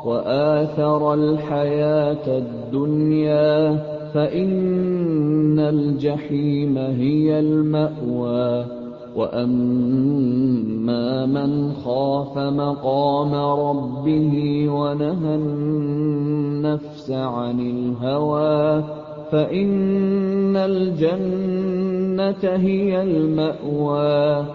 وآثر الحياة الدنيا فإن الجحيم هي المأوى وأما من خاف مقام ربه ونهى النفس عن الهوى فإن الجنة هي المأوى.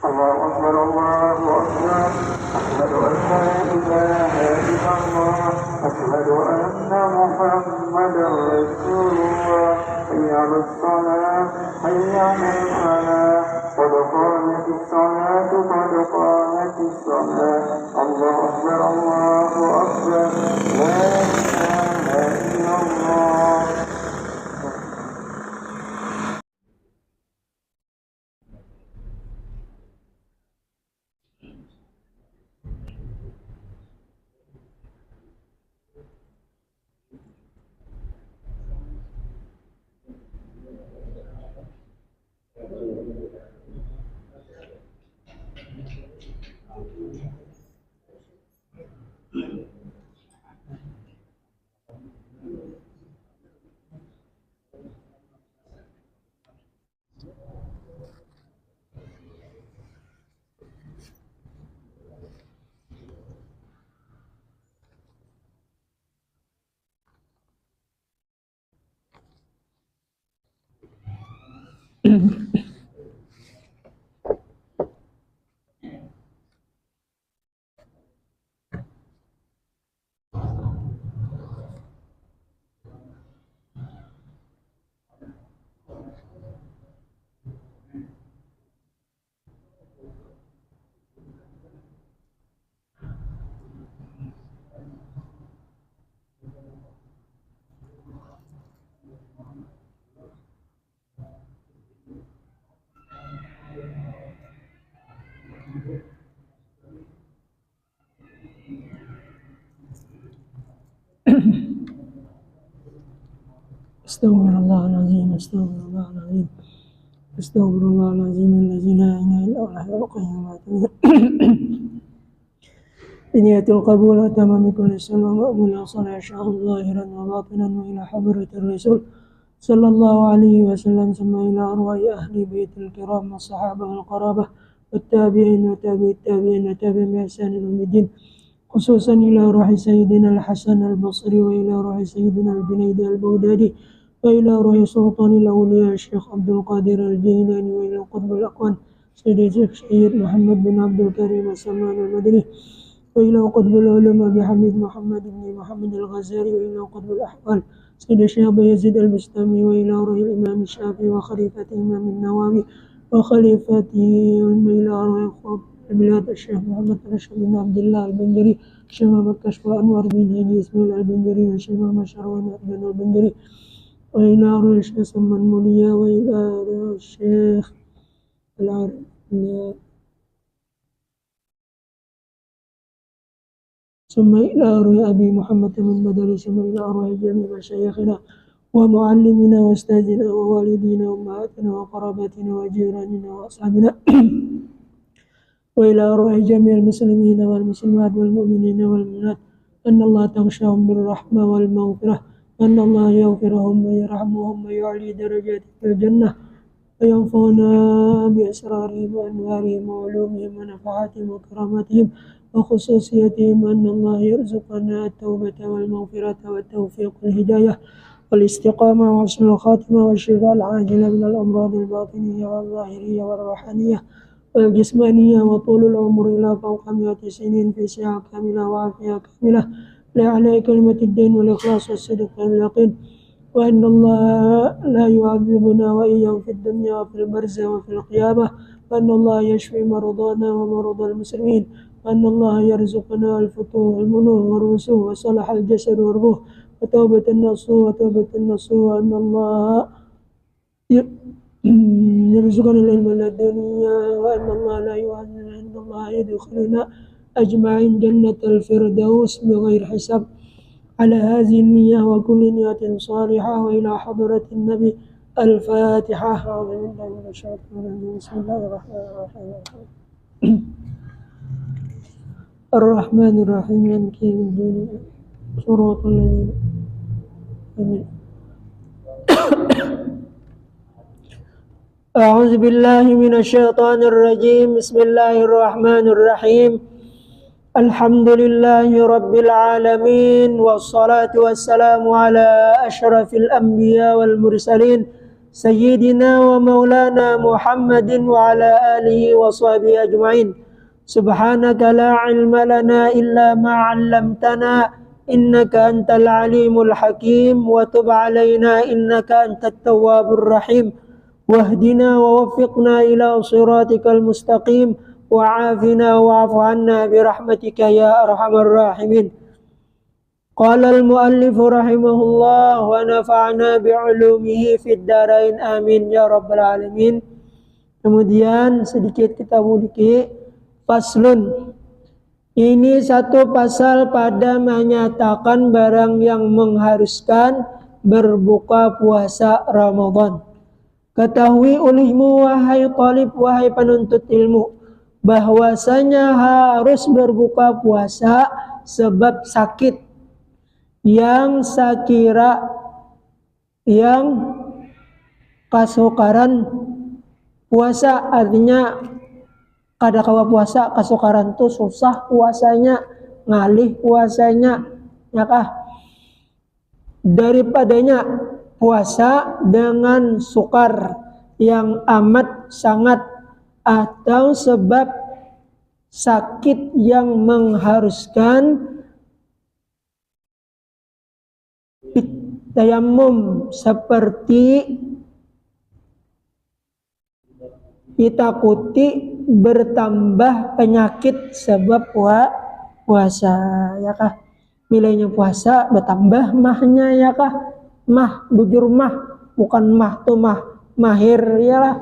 الله أكبر الله أكبر أشهد أن لا إله إلا الله أشهد أن محمدا رسول الله حي على الصلاة حي على الفلاح قد قامت الصلاة قد قامت الصلاة الله أكبر الله أكبر لا إله إلا الله. أستغفر الله العظيم أستغفر الله العظيم أستغفر الله العظيم الذي لا إله إلا هو الحي القيوم بنية القبول وتمام كل سلم ومأمول صلاة شاء ظاهرا وباطنا وإلى حضرة الرسول صلى الله عليه وسلم ثم إلى أرواح أهل بيت الكرام والصحابة والقرابة والتابعين وتابع التابعين وتابع بإحسان يوم الدين خصوصا إلى روح سيدنا الحسن البصري وإلى روح سيدنا الجنيد البغدادي وإلى روح سلطان الأولياء الشيخ عبد القادر الجيلاني وإلى قطب الأقوان سيد محمد بن عبد الكريم السلمان المدني وإلى قطب العلوم أبي حميد محمد بن محمد الغزالي وإلى قطب الأحوال سيد الشيخ يزيد البستامي وإلى روح الإمام الشافعي وخليفة الإمام النووي وخليفته إلى روح قطب البلاد الشيخ محمد رشيد بن عبد الله البنجري الشيخ محمد كشف أنور بن هادي إسماعيل البنجري والشيخ محمد شروان بن البنجري وإلى روح الشيخ سلمان موليا وإلى روح الشيخ العارف ثم إلى روح أبي محمد من مدرس ثم إلى روح جميع مشايخنا ومعلمنا وأستاذنا ووالدينا وأمهاتنا وقراباتنا وجيراننا وأصحابنا وإلى روح جميع المسلمين والمسلمات والمؤمنين والمؤمنات أن الله تغشاهم بالرحمة والمغفرة أن الله يغفرهم ويرحمهم ويعلي درجاتهم في الجنة وينفعنا بأسرارهم وأنوارهم وعلومهم ونفحاتهم وكراماتهم وخصوصيتهم أن الله يرزقنا التوبة والمغفرة والتوفيق والهداية والاستقامة وحسن الخاتمة والشفاء العاجل من الأمراض الباطنية والظاهرية والروحانية والجسمانية وطول العمر إلى فوق 100 سنين في سعة كاملة وعافية كاملة لأعلى كلمة الدين والإخلاص والصدق واليقين وأن الله لا يعذبنا وإياهم في الدنيا وفي البرزة وفي القيامة وأن الله يشفي مرضانا ومرضى المسلمين وأن الله يرزقنا الفتوح والمنوح والرسوح وصلح الجسد والروح وتوبة النصوح وأن الله يرزقنا العلم الدنيا وأن الله لا يعذب أن الله يدخلنا أجمعين جنة الفردوس بغير حساب على هذه النية وكل نية صالحة وإلى حضرة النبي الفاتحة. أعوذ بالله من الشيطان الرجيم بسم الله الرحمن الرحيم الرحمن الرحيم مالك يوم الدين صراط الذين آمين. أعوذ بالله من الشيطان الرجيم بسم الله الرحمن الرحيم الحمد لله رب العالمين والصلاة والسلام على أشرف الأنبياء والمرسلين سيدنا ومولانا محمد وعلى آله وصحبه أجمعين سبحانك لا علم لنا إلا ما علمتنا إنك أنت العليم الحكيم وتب علينا إنك أنت التواب الرحيم واهدنا ووفقنا إلى صراطك المستقيم وعافنا واعف عنا برحمتك يا أرحم الراحمين. قال المؤلف رحمه الله ونفعنا بعلومه في الدارين آمين ya rabbal alamin. Kemudian sedikit kita buka faslun. Ini satu pasal pada menyatakan barang yang mengharuskan berbuka puasa Ramadan. Ketahui olehmu wahai talib, wahai penuntut ilmu, bahwasanya harus berbuka puasa sebab sakit yang sakira yang kasukaran puasa, artinya kada kawa puasa kasukaran tuh susah puasanya, ngalih puasanya, ya kah? Daripadanya puasa dengan sukar yang amat sangat atau sebab sakit yang mengharuskan tayamum seperti ditakuti bertambah penyakit sebab puasa, ya kah? Nilainya puasa bertambah mahnya, ya kah? Mah bujur mah, bukan mah tuh mah mahir, ya lah.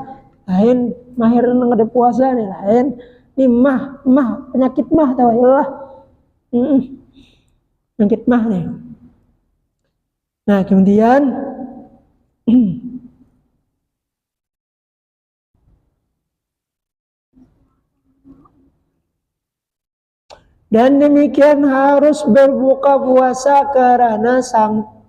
Lain mahir nang ada puasa nih lain. Ini mah penyakit mah tahu ya lah. Penyakit mah nih. Nah, kemudian Dan demikian harus berbuka puasa karena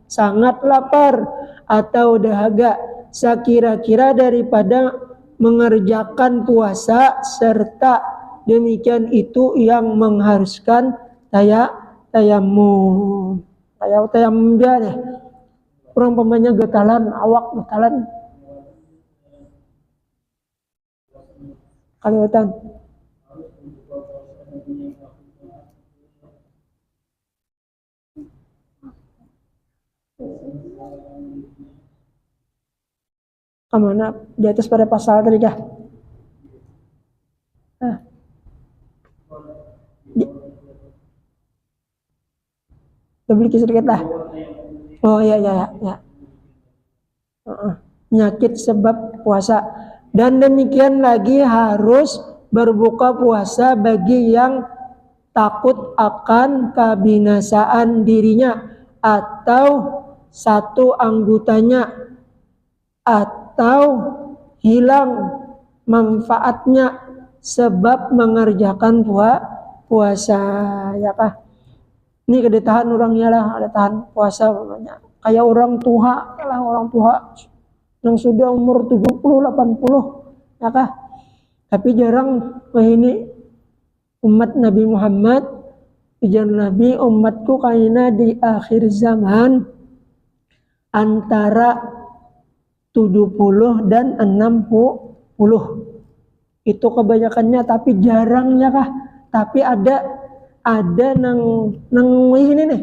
sangat lapar atau dahaga, sekira-kira daripada mengerjakan puasa, serta demikian itu yang mengharuskan tayamum. Tayamum dia deh. Orang pemainnya getalan, awak getalan. Kaliwatan. Kemana? Di atas pada pasal tadi kah? Beli sedikit lah. Oh ya. Penyakit sebab puasa. Dan demikian lagi harus berbuka puasa bagi yang takut akan kebinasaan dirinya atau satu anggotanya atau hilang manfaatnya sebab mengerjakan puasa, ya kah? Ini kedetahan orangnya lah, ada tahan puasa namanya. Kayak orang tua yang sudah umur 70, 80, ya kah? Tapi jarang ini umat Nabi Muhammad, ujar Nabi, umatku kayaknya di akhir zaman antara 70 dan 60. Itu kebanyakannya, tapi jarangnya kah? Tapi ada nang ini nih,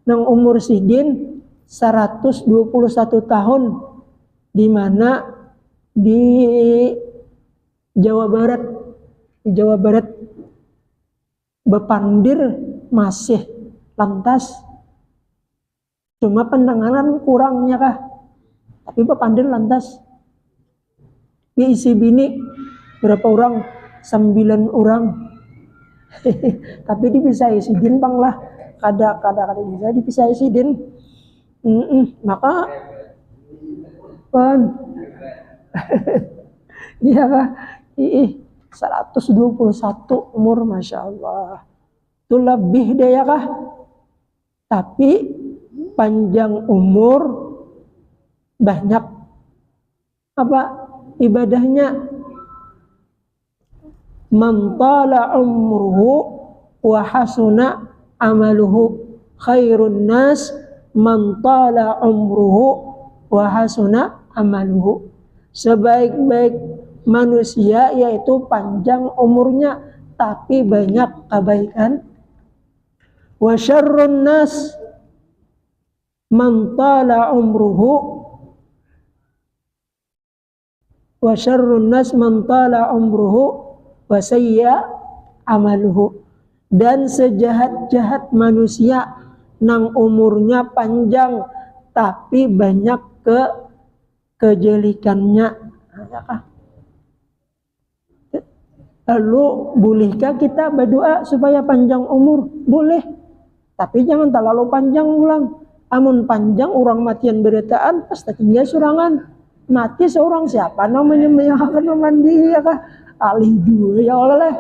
nang umur sidin 121 tahun, di mana di Jawa Barat bepandir masih lantas, cuma pendengaran kurangnya kah? Tapi bepandir lantas. Diisi bini berapa orang? 9 orang. Tapi bisa isidin bang lah, kada bisa dipisah isidin. Maka kan iya kah? 121 umur, masya Allah. Itu lebih deh ya kah? Tapi panjang umur, banyak apa ibadahnya. Man tala umruhu wa hasuna amaluhu khairun nas man tala umruhu wa hasuna amaluhu. Sebaik-baik manusia yaitu panjang umurnya tapi banyak kebaikan. Wa syarrun nas man tala umruhu wa syarrun nas man tala umruhu wa sayya amaluhu. Dan sejahat-jahat manusia nang umurnya panjang tapi banyak kejelikannya. Lalu bolehkah kita berdoa supaya panjang umur? Boleh, tapi jangan terlalu panjang ulang. Amun panjang orang matian beretaan pasti tinggal surangan. Mati seorang siapa namanya menyahkan mandi ya kah? Alih dua ya Allah lah.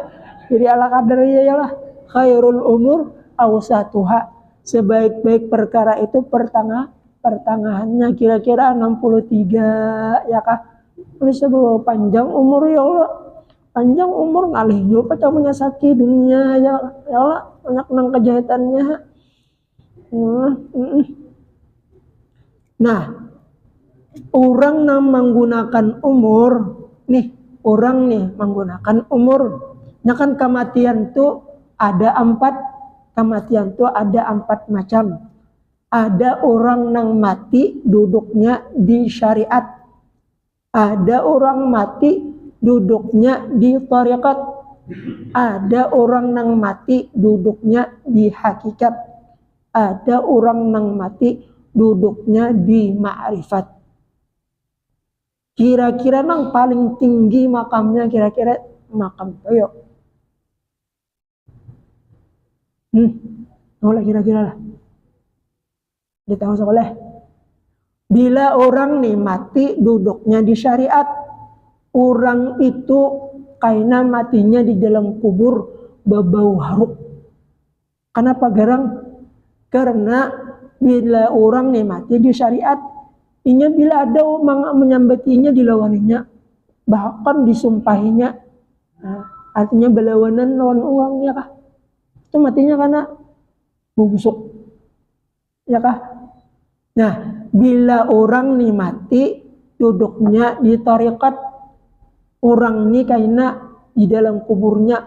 Jadi ala kadar ya lah. Khairul umur awsatuha. Sebaik-baik perkara itu pertengahannya, kira-kira 63 ya kah? Bisa bawa panjang umur ya Allah. Panjang umur ngalih juga punya sakit dunia ya Allah, banyak nang kejahatannya. Nah, orang yang menggunakan umur nih, orang nih menggunakan umur. Nah kan kematian tuh ada 4, kematian tuh ada 4 macam. Ada orang yang mati duduknya di syariat. Ada orang mati duduknya di tarekat. Ada orang yang mati duduknya di hakikat. Ada orang yang mati duduknya di ma'rifat. Kira-kira yang paling tinggi makamnya kira-kira makam toyo. Kira-kira lah. Ditahu sekolah. Bila orang nih mati duduknya di syariat, orang itu kayaknya matinya di dalam kubur berbau haruk. Kenapa garang? Karena bila orang nih mati di syariat, inya bila ada menyambatinya dilawaninya, bahkan disumpahinya. Nah, artinya berlawanan lawan uang ya kah? Itu matinya karena busuk. Ya kah? Nah, bila orang nih mati duduknya di tarekat, orang nih kayaknya di dalam kuburnya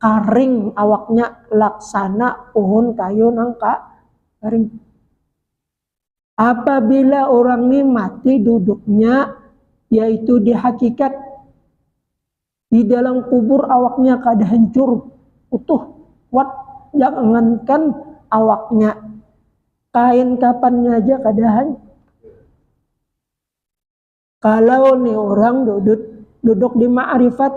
karing awaknya laksana pohon kayu nangka karing. Apabila orang ini mati duduknya, yaitu di hakikat, di dalam kubur awaknya kada hancur, utuh, kuat, jangankan awaknya, kain kapannya aja kada hancur. Kalau nih orang duduk di ma'rifat,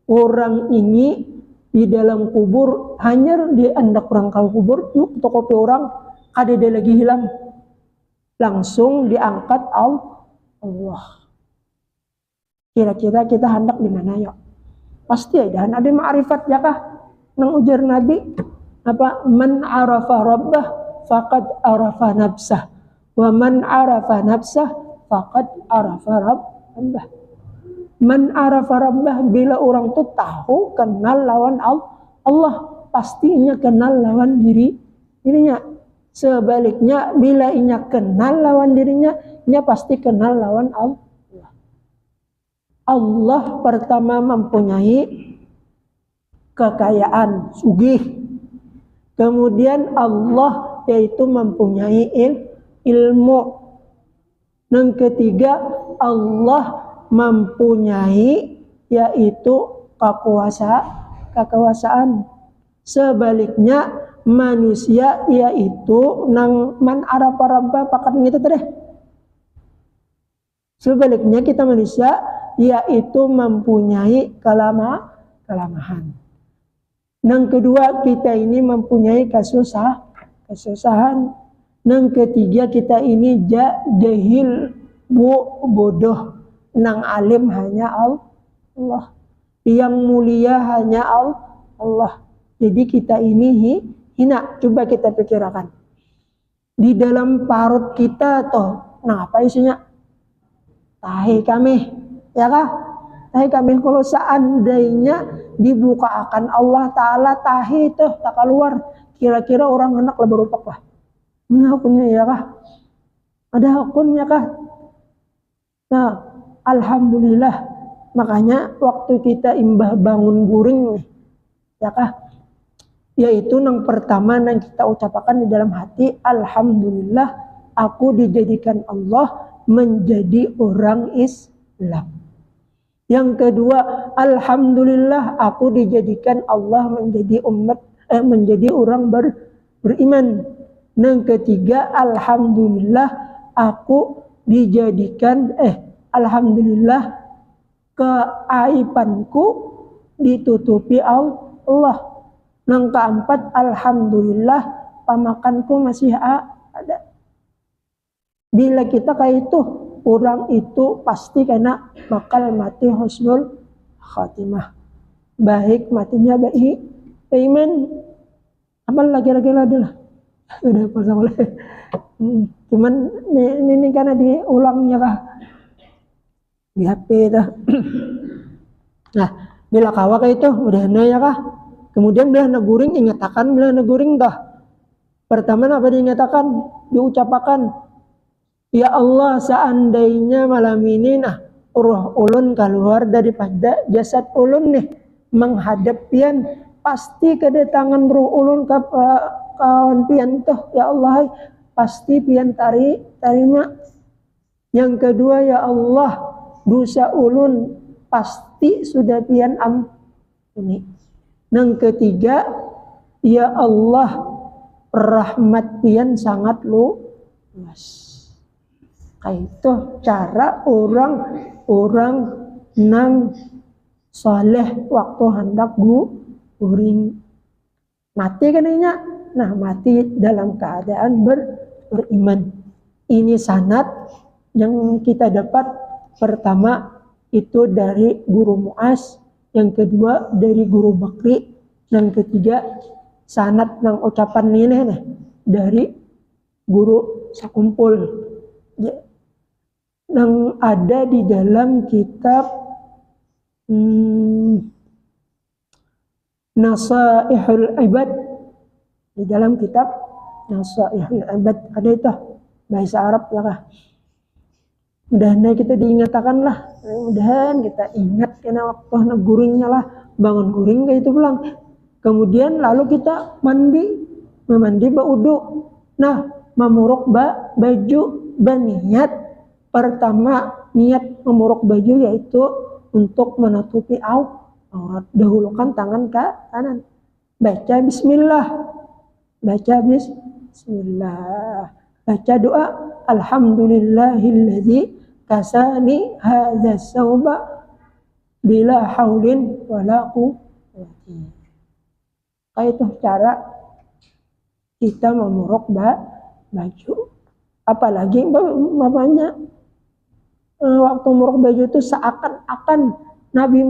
orang ini di dalam kubur, hanya di andak rangkal kubur, yuk tokopi orang, ada dia lagi hilang. Langsung diangkat Allah. Kira-kira kita hendak di mana yuk? Pasti ada ma'rifat ya kah? Nang ujar Nabi apa? Man arafa rabbah faqad arafa nafsah, wa man arafa nafsah faqad arafa rabbah. Man arafa rabbah, bila orang tuh tahu kenal lawan Allah, pastinya kenal lawan dirinya. Sebaliknya bila inya kenal lawan dirinya, inya pasti kenal lawan Allah. Allah pertama mempunyai kekayaan, sugih. Kemudian Allah yaitu mempunyai ilmu. Yang ketiga, Allah mempunyai yaitu kekuasaan. Sebaliknya manusia yaitu nang man arafa rabba pakat gitu tadi. Sebaliknya kita manusia yaitu mempunyai kelemahan. Yang kedua, kita ini mempunyai kesusahan. Yang ketiga, kita ini jahil, bodoh. Nang alim hanya Allah. Yang mulia hanya Allah. Jadi kita ini hina. Coba kita pikirkan. Di dalam parut kita toh, nah apa isinya? Tahi kami. Ya kah? Tahi kami. Kalau seandainya dibukakan Allah Ta'ala tahi itu tak keluar, kira-kira orang hendak lebih rupak lah. Ini hukumnya ya kah? Ada hukumnya kah? Nah, alhamdulillah, makanya waktu kita imbah bangun guring nih, ya kah? Yaitu yang pertama yang kita ucapkan di dalam hati, alhamdulillah aku dijadikan Allah menjadi orang Islam. Yang kedua, alhamdulillah aku dijadikan Allah menjadi orang beriman. Yang ketiga, alhamdulillah aku dijadikan alhamdulillah keaibanku ditutupi Allah. Yang keempat, alhamdulillah pamakanku masih ada. Bila kita kayak itu, orang itu pasti kena bakal mati husnul khatimah. Baik matinya baik iman. Apa lagi-lagi adalah udah pasang oleh. Cuman ini karena diulangnya kah di HP dah. Nah, bila kawa kayak itu udah ya kah. Kemudian bila neguring ingatakan, bila neguring dah. Pertama apa diingatakan? Diucapakan, ya Allah, seandainya malam ini roh ulun keluar daripada jasad ulun nih menghadap pian, pasti kedatangan roh ulun ke kawan pian tuh, ya Allah, pasti pian tarima. Yang kedua, ya Allah, dosa ulun pasti sudah pian ampuni. Yang ketiga, ya Allah, rahmat pian sangat luas. Itu cara orang nang soleh waktu hendak guring mati kan ini. Nah, mati dalam keadaan beriman. Ini sanad yang kita dapat. Pertama itu dari guru Mu'az, yang kedua dari guru Bakri, yang ketiga sanad nang ucapan ini nih dari guru sakumpul ya, yang ada di dalam kitab Nasaihul Ibad. Di dalam kitab Nasaihul Ibad ada itu bahasa Arab ya kah. Mudah-mudahan kita diingatkan lah, mudah-mudahan kita ingat karena waktu guringnya lah, bangun guring kayak itu pulang. Kemudian lalu kita mandi baudu. Nah, memuruk baju berniat pertama niat memuruk baju yaitu untuk menutupi aurat. Dahulukan tangan ke kanan. Baca bismillah. Baca doa alhamdulillahilladzi kasani hadza sauba bila haulin wala quwwati. Itu cara kita memuruk baju. Apalagi mamanya waktu memuruk baju itu seakan-akan Nabi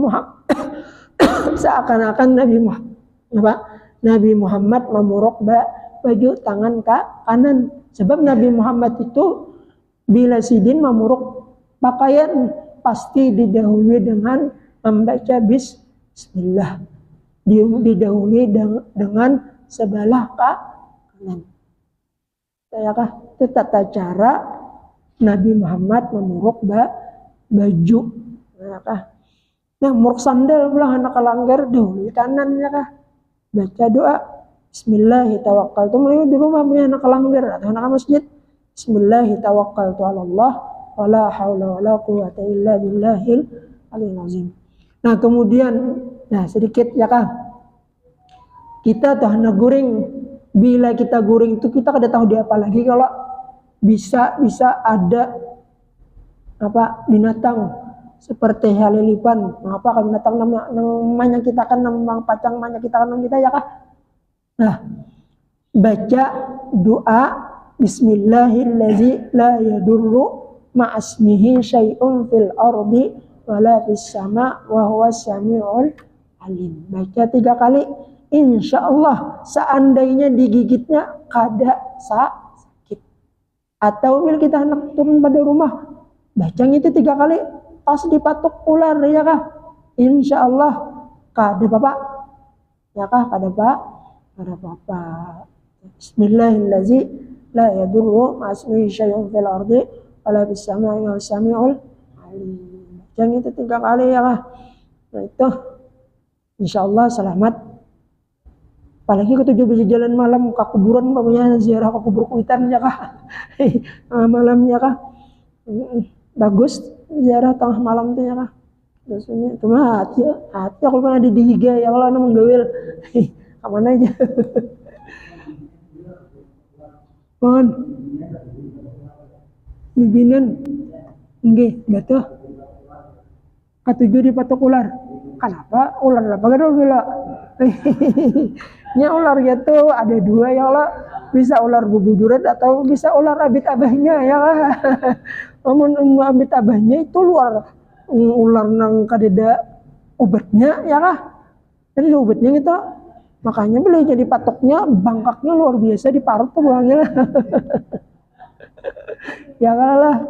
Muhammad memuruk baju tangan ke kanan. Sebab Nabi Muhammad itu bila sidin memuruk pakaian pasti didahului dengan membaca bismillah. Didahului dengan sebelah kanan. Itu tata cara Nabi Muhammad memuruk baju. Nah, muruk sandal pulang anak langgar dahului kanan ya kah. Baca doa Bismillahirrahmanirrahim. Mulai di rumah punya anak langgar atau anak masjid. Bismillahirrahmanirrahim. Wala haula wala quwwata illa billahil aliyil azim. Nah, kemudian sedikit ya kah. Kita tahan guring. Bila kita guring itu kita kada tahu dia apa lagi kalau bisa ada binatang seperti halilipan. Apa binatang namanya kita kan namang pacang namanya kita kan kita ya kah. Nah, baca doa Bismillahirrahmanirrahim la yadurru ma'asmihi syai'un fil ardi wala fis sama wa huwas samiul alim. Baca 3 kali. Insyaallah seandainya digigitnya kada sakit. Atau bila kita hendak turun pada rumah, baca itu 3 kali pas dipatok ular ya kah. Insyaallah kada apa-apa. Ya kah kada apa-apa. Bismillahirrahmanirrahim la yadurru ma'asmihi syai'un fil ardi wala fis samai wa samiul alim. Baca itu 3 kali ya kah. Nah itu insyaallah selamat. Apalagi ketujuh bisa jalan malam ke kuburan punya ziarah ke kubur kuitan ya kah. Malamnya kah. Bagus ziarah tengah malam tuh ya kah. Biasanya itu mah hati aku pernah di higa ya kalau namang gawil. Kemana aja. Mohon. Bibinan. Nggih, betul. Ketujuh dipatok ular. Kenapa? Ular apa gak gila? Nya ular gitu ada 2 ya Allah, bisa ular bubujuran atau bisa ular abit abahnya ya lah. Namun abit abahnya itu ular nang kadeda obatnya ya lah. Jadi obatnya gitu, makanya boleh jadi patoknya bangkaknya luar biasa diparut tuh buangnya lah. Ya lah.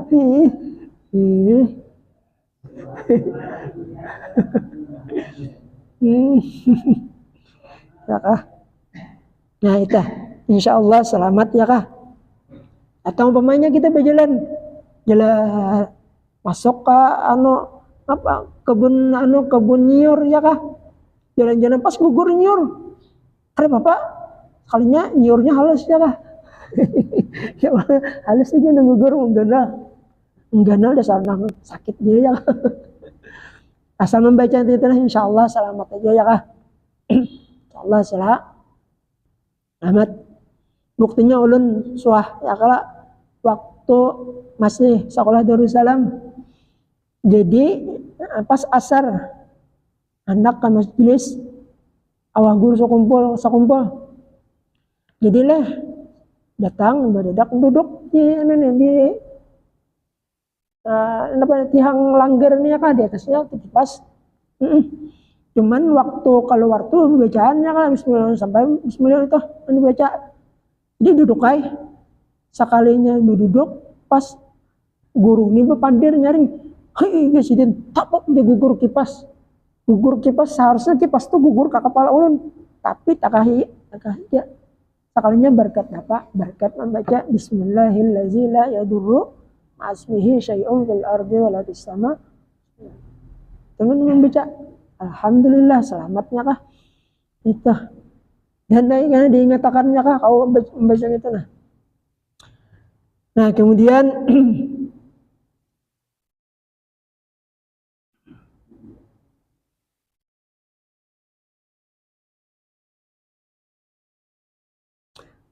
Ya kah. Nah itu insyaallah selamat ya kah. Atau umpamanya kita berjalan masuk ke kebun nyiur ya kah. Jalan-jalan pas gugur nyiur. Ada bapak kalinya nyiurnya halus ya kah. Ya halus aja nang gugur mengganal dasar nang sakit dia ya. Asal membaca itu insyaallah selamat aja ya kah. Insyaallah selamat. Buktinya ulun suah ya kala waktu masih sekolah Darussalam. Jadi pas asar anak ke majelis awah guru sakumpul. Jadilah datang mendadak duduk di tihang langgar nih ya kah di atasnya pas Cuman waktu keluar tuh bacaannya kan bismillah sampai bismillah itu dibaca. Jadi duduk aja. Sekalinya duduk pas guru ini berpandir nyaring. Hei presiden tapok dia gugur kipas. Gugur kipas seharusnya kipas tuh gugur ke kepala ulun. Tapi takahi ya. Sekalinya berkat apa? Berkat membaca bismillahirrahmanirrahim la yadurru ma'asmihi syai'un fil ardi wala fis sama. Teman membaca alhamdulillah selamatnya kah? Itu. Dan karena diingatakannya kah kau membaca itu nah. Nah, kemudian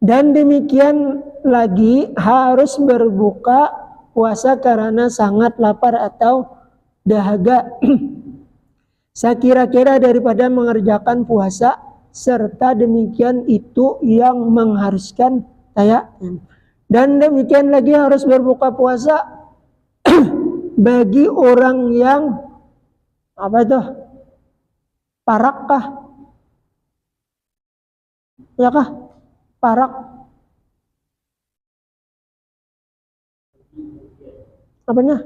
dan demikian lagi harus berbuka puasa karena sangat lapar atau dahaga. Sekira-kira daripada mengerjakan puasa serta demikian itu yang mengharuskan tayamum. Dan demikian lagi harus berbuka puasa bagi orang yang apa itu? Parakkah? Ya kah? Parak apanya?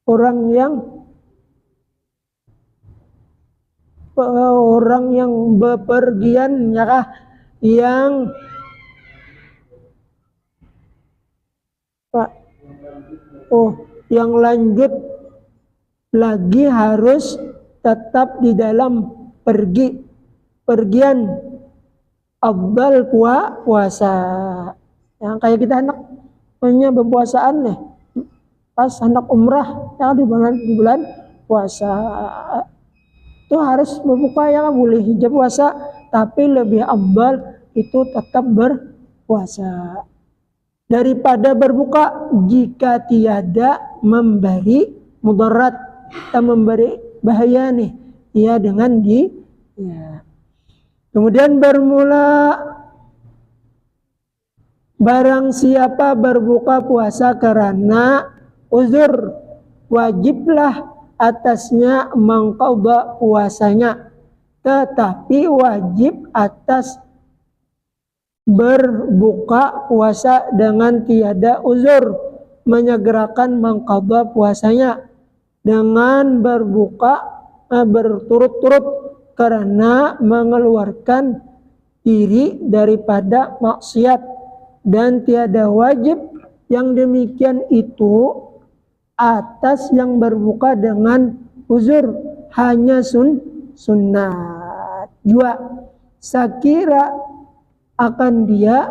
Orang yang bepergian ya kah? Yang yang lanjut lagi harus tetap di dalam pergian afdal puasa. Yang kayak kita anak punya berpuasaan nih. Pas anak umrah yang di bulan puasa itu harus berbuka ya boleh hijab puasa, tapi lebih afdal itu tetap berpuasa daripada berbuka jika tiada memberi mudarat atau memberi bahaya nih ya dengan ya. Kemudian bermula barang siapa berbuka puasa karena uzur wajiblah atasnya mengqadha puasanya, tetapi wajib atas berbuka puasa dengan tiada uzur menyegerakan mengqadha puasanya dengan berbuka berturut-turut karena mengeluarkan diri daripada maksiat, dan tiada wajib yang demikian itu atas yang berbuka dengan uzur, hanya sunnat. Dua, sekira akan dia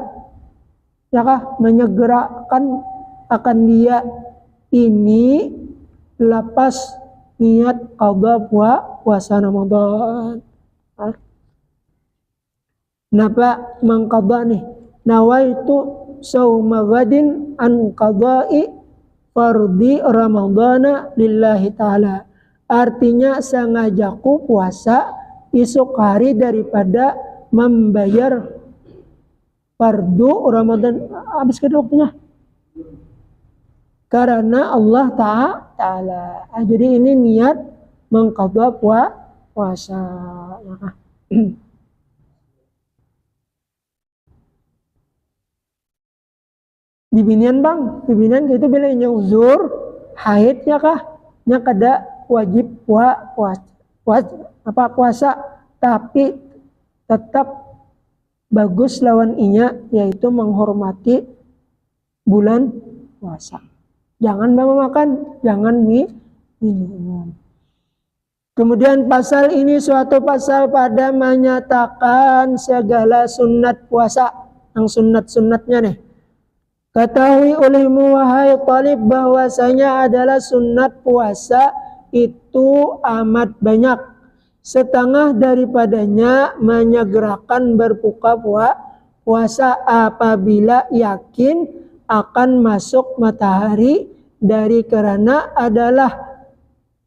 ya kah menyegerakan akan dia ini lepas niat qadha puasa Ramadan. Napa mengqadha nih? Nawaitu shauma ghadin an qadha'i fardhi Ramadana lillahi ta'ala. Artinya sengajaku puasa esok hari daripada membayar fardu Ramadan. Habis ke waktunya. Karena Allah Ta'ala. Jadi ini niat mengqadha puasa. Dibinian bang, dibinian itu bilangnya uzur, haid ya kah? Nya kada wajib puasa, tapi tetap bagus lawan inya yaitu menghormati bulan puasa. Jangan makan, jangan minum. Kemudian pasal ini suatu pasal pada menyatakan segala sunat puasa, yang sunat-sunatnya nih. Ketahui olehmu wahai talib bahwasanya adalah sunat puasa itu amat banyak. Setengah daripadanya menyegerakan berbuka puasa apabila yakin akan masuk matahari, dari karena adalah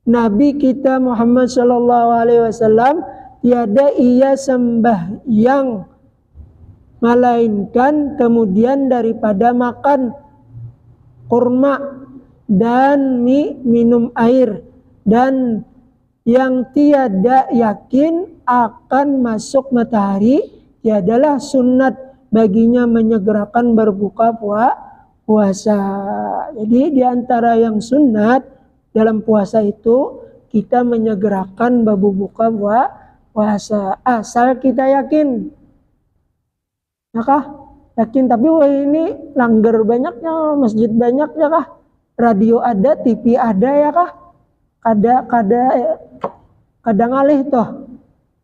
Nabi kita Muhammad sallallahu alaihi wasallam tiada ia sembahyang melainkan kemudian daripada makan kurma dan minum air dan yang tiada yakin akan masuk matahari, tiadalah sunat baginya menyegerakan berbuka puasa. Jadi di antara yang sunat dalam puasa itu kita menyegerakan berbuka puasa asal kita yakin. Nakah? Yakin, tapi wah ini langgar banyaknya, masjid banyaknya kah? Radio ada, TV ada ya kah? Kadang alih toh.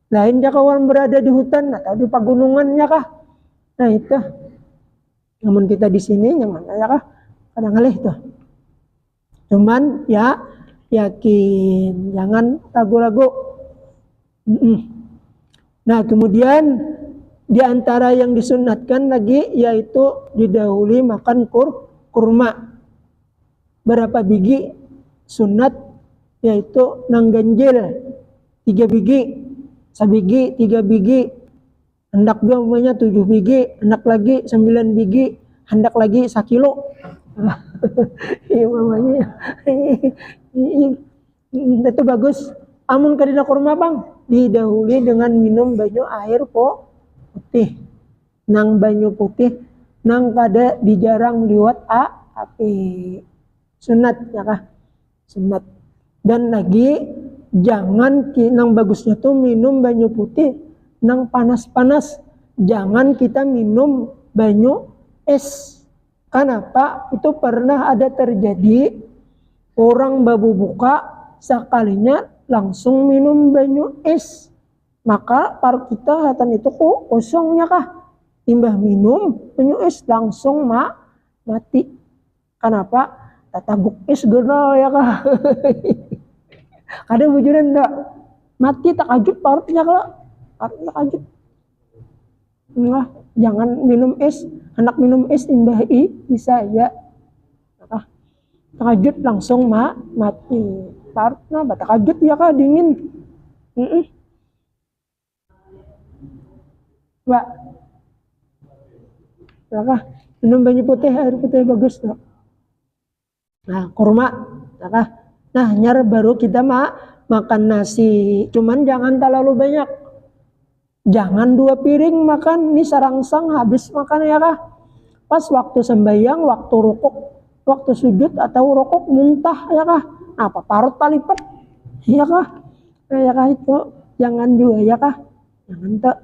Lain dia kawan berada di hutan atau di pegunungannya kah? Nah itu. Namun kita di sini yang mana ya kah? Kadang alih toh. Cuman ya yakin, jangan ragu-ragu. Nah kemudian di antara yang disunatkan lagi yaitu didahului makan kurma. Berapa biji sunat? Yaitu nang ganjil 3 biji, sabiji 3 biji, hendak dua umpamanya 7 biji, hendak lagi 9 biji, hendak lagi 1 kilo. Iya umpamanya. Itu bagus. Amun kadina kurma bang, didahului dengan minum banyu air putih. Nang banyu putih, nang kada dijarang liwat api. Sunat ya kah? Sunat. Dan lagi jangan nang bagusnya tuh minum banyu putih nang panas-panas. Jangan kita minum banyu es. Kenapa? Itu pernah ada terjadi orang baru buka sekalinya langsung minum banyu es. Maka par kita hatan itu kosongnya kah? Timbah minum banyu es langsung mati. Kenapa? Tataguk es genal ya kah? Ada wujudan enggak? Mati tak ajut parutnya kalau parut tak ajut. Nah, jangan minum es. Anak minum es timbah bisa ya. Tak ajut langsung mati. Parutnya tak ajut ya kah dingin. Mbak. Ya kah? Minum banyu putih, air putih bagus tak? Nah, kurma, nah nyar baru kita makan nasi. Cuman jangan terlalu banyak. Jangan 2 piring makan, ini sarangsang habis makan ya kah? Pas waktu sembahyang, waktu rukuk, waktu sujud atau rukuk muntah ya kah? Apa parut talipat? Ya kah? Ya kah itu jangan juga ya kah? Jangan tak.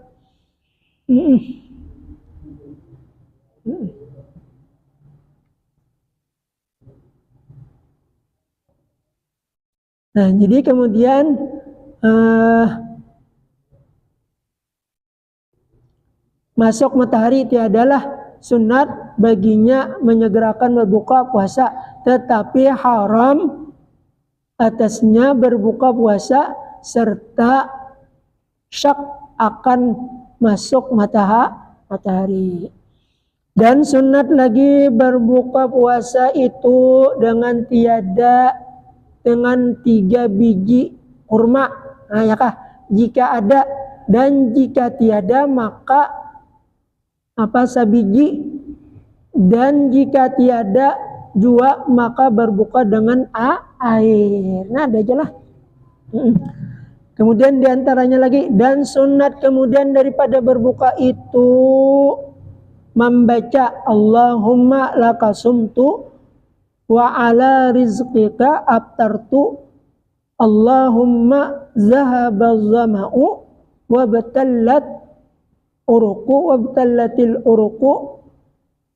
Nah, jadi kemudian masuk matahari tiadalah sunat baginya menyegerakan berbuka puasa, tetapi haram atasnya berbuka puasa serta syak akan masuk matahari. Dan sunat lagi berbuka puasa itu dengan 3 biji kurma. Nah ya kah? Jika ada dan jika tiada maka sabiji, dan jika tiada jua maka berbuka dengan air. Nah ada aja lah. Kemudian diantaranya lagi, dan sunat kemudian daripada berbuka itu membaca Allahumma lakasumtu wa ala rizqika aftartu Allahumma zahabaz zama'u wa batallat uruqu wa batallatil uruqu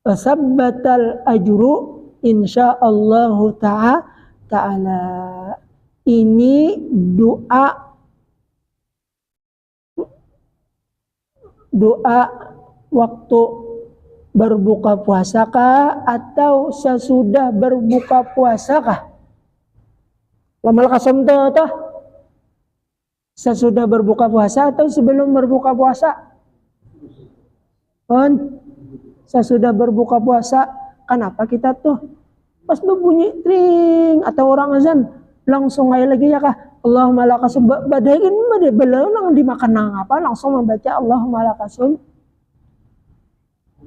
wa sabbatal ajru insyaallahu ta'ala. Ini doa waktu berbuka puasa kah atau sesudah berbuka puasa kah? Lamal kasam toh sesudah berbuka puasa atau sebelum berbuka puasa? Sesudah berbuka puasa. Kenapa kita tuh pas berbunyi tring atau orang azan langsung aja lagi ya kah? Allahumma lakasum badaiin belum dimakan nang apa langsung membaca Allahumma lakasum.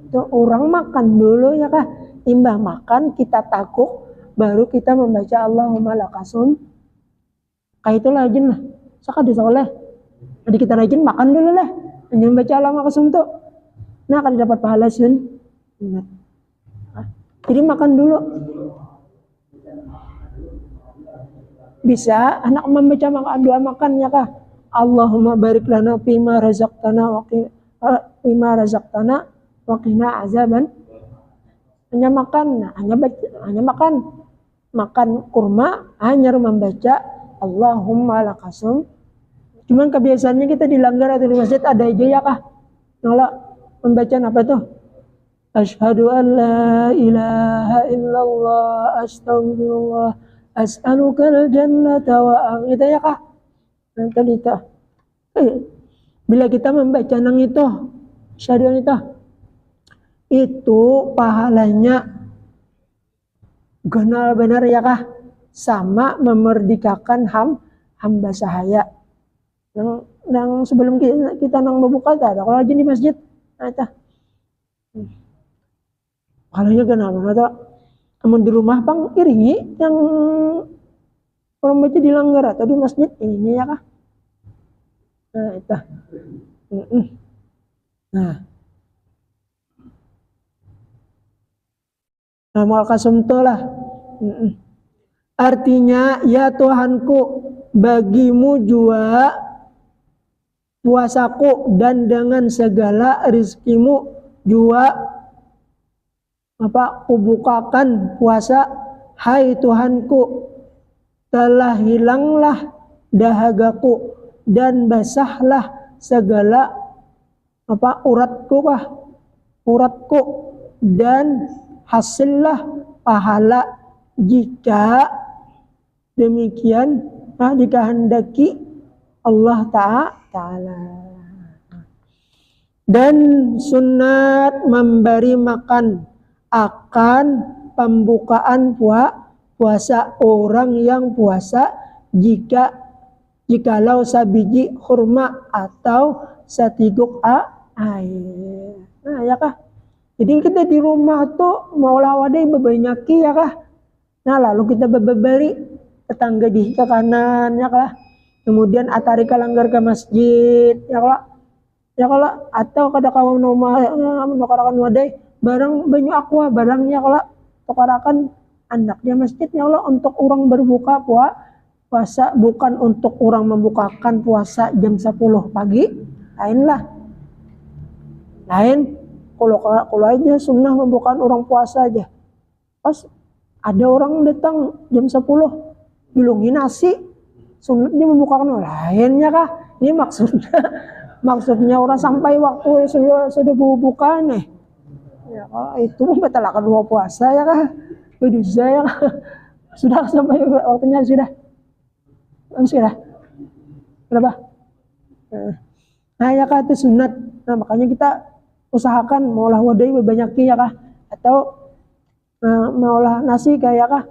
Itu orang makan dulu ya kah? Imbah makan kita takuk baru kita membaca Allahumma lakasum. Kayak itu rajin lah. Saka di soleh. Jadi kita rajin makan dulu lah. Hanya baca lama kesum tuh. Nah akan dapat pahala sun. Jadi makan dulu. Bisa anak membaca doa makan ya kah? Allahumma barik lana fima razaqtana wa qina azaban. Hanya makan, hanya makan kurma hanya membaca Allahumma lakasum. Cuman kebiasaannya kita dilanggar atau di masjid ada aja ya kah? Nolak membaca apa tuh? Asyhadu an la ilaha illallah astaghfirullah as'alukal jannata wa itu ya kah? Nanti itu. Bila kita membaca nang itu, syahadu itu pahalanya benar ya kah? Sama memerdekakan hamba sahaya. Nang sebelum kita nang membuka ada kalau aja di masjid ada. Pahalanya benar atau namun di rumah bang iringi yang orang baca dilanggar atau di masjid ini ya kah? Nah itu. Nah mal kasumto lah. Artinya ya Tuhanku bagimu jua puasaku dan dengan segala rizkimu jua kubukakan puasa. Hai Tuhanku, telah hilanglah dahagaku dan basahlah segala uratku dan hasillah pahala jika demikian dikehendaki Allah Ta'ala. Dan sunat memberi makan akan pembukaan puasa orang yang puasa jikalau sabiji kurma atau setiguk air. Nah ya kah? Jadi kita di rumah tuh mau lawadai bebenyaki ya kah? Nah lalu kita beberi tetangga di ke kanan ya kah? Kemudian atari kalanggar ke masjid ya kah? Ya kalau atau kada kawan nomah menukarakan wadai barang banyak aqua barangnya kalau tukarakan anaknya masjid ya Allah untuk orang berbuka puasa bukan untuk orang membukakan puasa jam 10 pagi lain kalau aja sunnah membukakan orang puasa aja pas ada orang datang jam 10 bilungin nasi sunnahnya membukakan lainnya kah ini maksudnya orang sampai waktu sudah buka nih ya itu membatalkan dua puasa ya kah berdosa ya kah? Sudah sampai waktunya sudah kenapa nah ya kah itu sunat. Nah makanya kita usahakan maulah wadai banyak ya kah atau maulah nasi kayak kah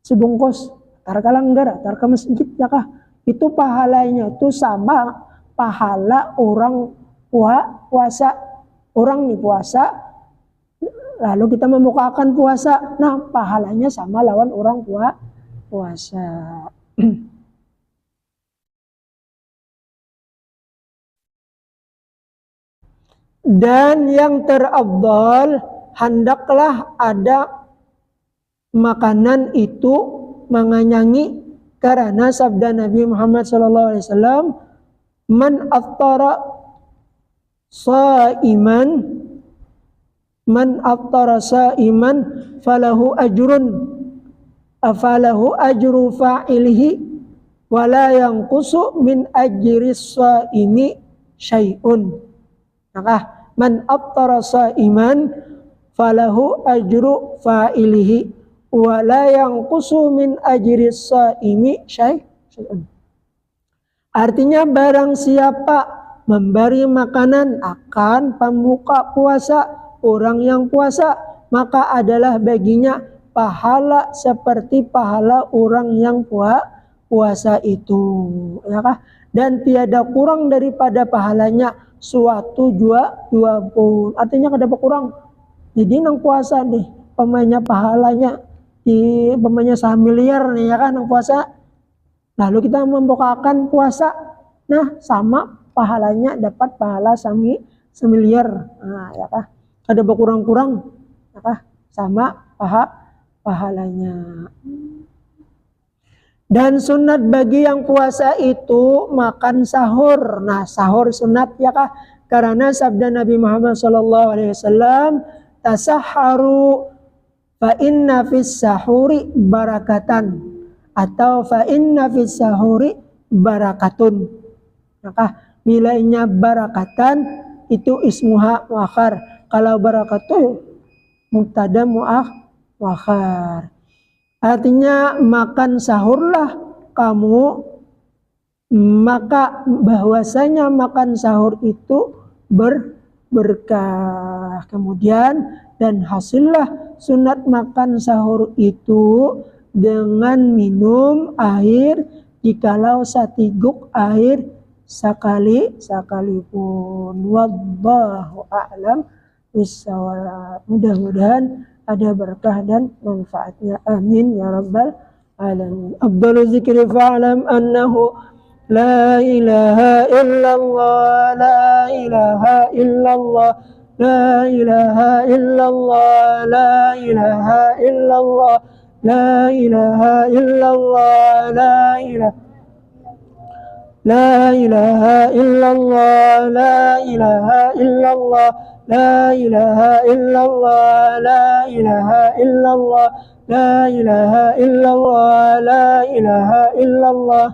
sebungkus tarka langgar tarka masjid ya kah itu pahalanya itu sama pahala orang puasa orang nih puasa lalu kita membukakan puasa nah pahalanya sama lawan orang puasa. Dan yang terafdal hendaklah ada makanan itu mengenyangi karena sabda Nabi Muhammad SAW man aftara sa'iman falahu ajru fa'ilihi wala yanqusu min ajris sa'imi syai'un. Maka man aftara sa'iman falahu ajru fa'ilihi wala yanqusu min ajris sa'imi syai'un. Artinya barang siapa memberi makanan akan pembuka puasa orang yang puasa maka adalah baginya pahala seperti pahala orang yang puasa itu ya kah? Dan tiada kurang daripada pahalanya suatu jua pun artinya kada berkurang. Jadi nang puasa nih pemainnya pahalanya di pemainnya 1 miliar nih ya kan nang puasa lalu kita membukakan puasa, nah sama pahalanya, dapat pahala semiliar, nah ya kah, ada berkurang-kurang, ya kah, sama pahalanya. Dan sunat bagi yang puasa itu makan sahur. Nah, sahur sunat ya kah? Karena sabda Nabi Muhammad SAW, tasahharu fa inna fis sahuri barakatan, atau fa inna fis sahuri barakatun. Maka nilainya barakatan itu ismuha muakhar. Kalau barakatuh mubtada muakhar. Artinya makan sahurlah kamu, maka bahwasanya makan sahur itu berkah. Kemudian dan hasillah sunat makan sahur itu dengan minum air jikalau satiguk air sekalipun. Wallahu a'lam bishawab. Mudah-mudahan ada berkah dan manfaatnya. Amin ya rabbal alamin. Afdalu zikri fa'lam annahu la ilaha illallah, la ilaha illallah, la ilaha illallah, la ilaha illallah, la ilaha illallah, la ilaha لا إله إلا الله، لا إله إلا الله، لا إله إلا الله، لا إله إلا الله، لا إله إلا الله، لا إله إلا الله،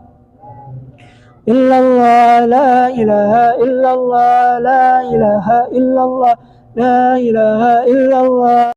إلا الله، لا إله إلا الله، لا إله إلا الله، لا إله إلا الله.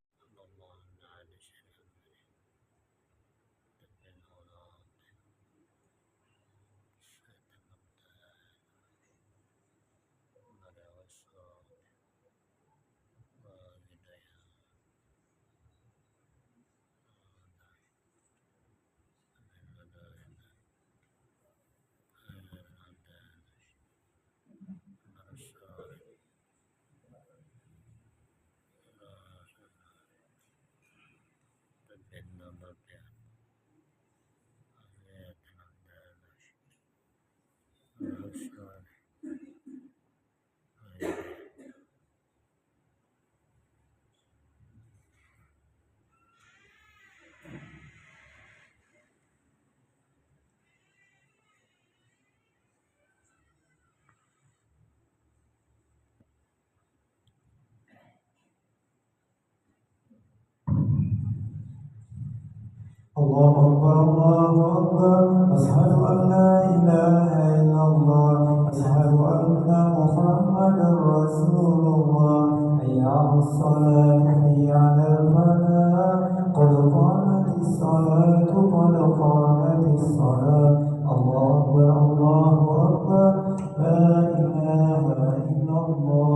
الله أكبر الله أكبر أشهد أن لا إله إلا الله أشهد أن محمدا رسول الله حي على الصلاة حي على الفلاح قد قامت الصلاة قد قامت الصلاة الله أكبر الله أكبر لا إله إلا الله.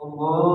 Allah